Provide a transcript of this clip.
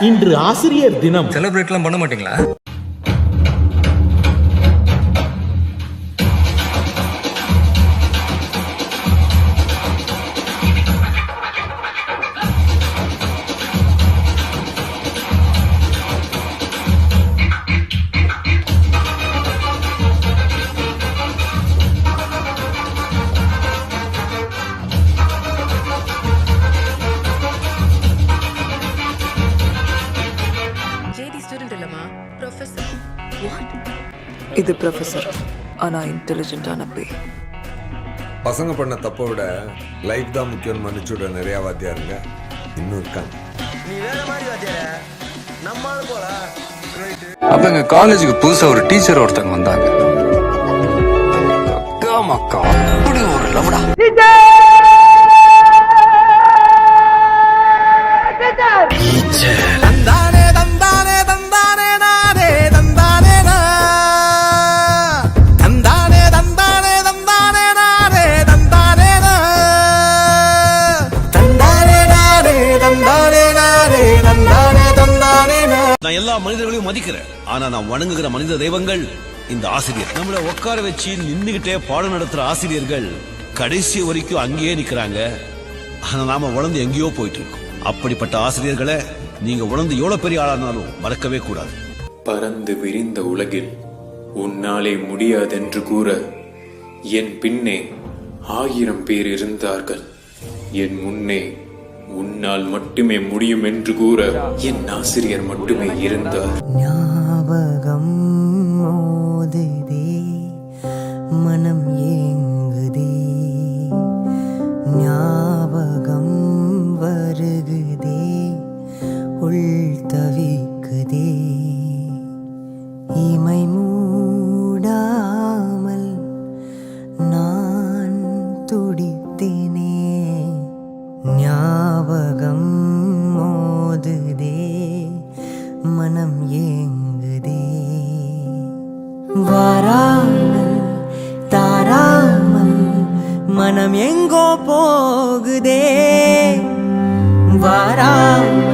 இன்று ஆசிரியர் தினம். செலிப்ரேட்லாம் பண்ண மாட்டீங்களா? இது ப்ரொஃபஸர், ஆனா இன்டெலிஜென்ட்டான பே. பசங்க பண்ண தப்பை விட லைஃப் தான் முக்கியம் மன்னிச்சுட நிறைய வாத்தியாருங்க இன்னும் இருக்காங்க. நீ வேற மாதிரி வாத்தியார நம்மால போல. அப்ப எங்க காலேஜுக்கு புதுசா ஒரு டீச்சர் ஒருத்தங்க வந்தாங்க. அக்கா மக்கா அப்படி ஒரு லவடா. நான் எல்லா மனிதர்களையும் மதிக்கிறேன். ஆனா நான் வணங்குகிற மனித தெய்வங்கள் இந்த ஆசிரியர். நம்மள உட்கார வச்சு நின்னுகிட்டே பாடம் நடத்துற ஆசிரியர்கள் கடைசி வரைக்கும் அங்கேயே நிக்கிறாங்க. ஆனா நாம வளர்ந்து எங்கேயோ போயிட்டு இருக்கோம். அப்படிப்பட்ட ஆசிரியர்களை நீங்க வளர்ந்து எவ்வளவு பெரிய ஆளானாலும் மறக்கவே கூடாது. பறந்து விரிந்த உலகில் உன்னாலே முடியாதென்று கூற என் பின்னே 1000 பேர் இருந்தார்கள். என் முன்னே உன்னால் மட்டுமே முடியும் என்று கூற என் ஆசிரியர் மட்டுமே இருந்தார். ஞாபகம் மோதுதே, மனம் ஏங்குதே, ஞாபகம் வருகுதே, உள் தவிக்குதே, இமை மூடாமல் நான் துடித்தேனே. ஞாபகம் மோதுதே, மனம் ஏங்குதே, வாராமல் தாராமல் மனம் எங்கோ போகுதே, வாராமல்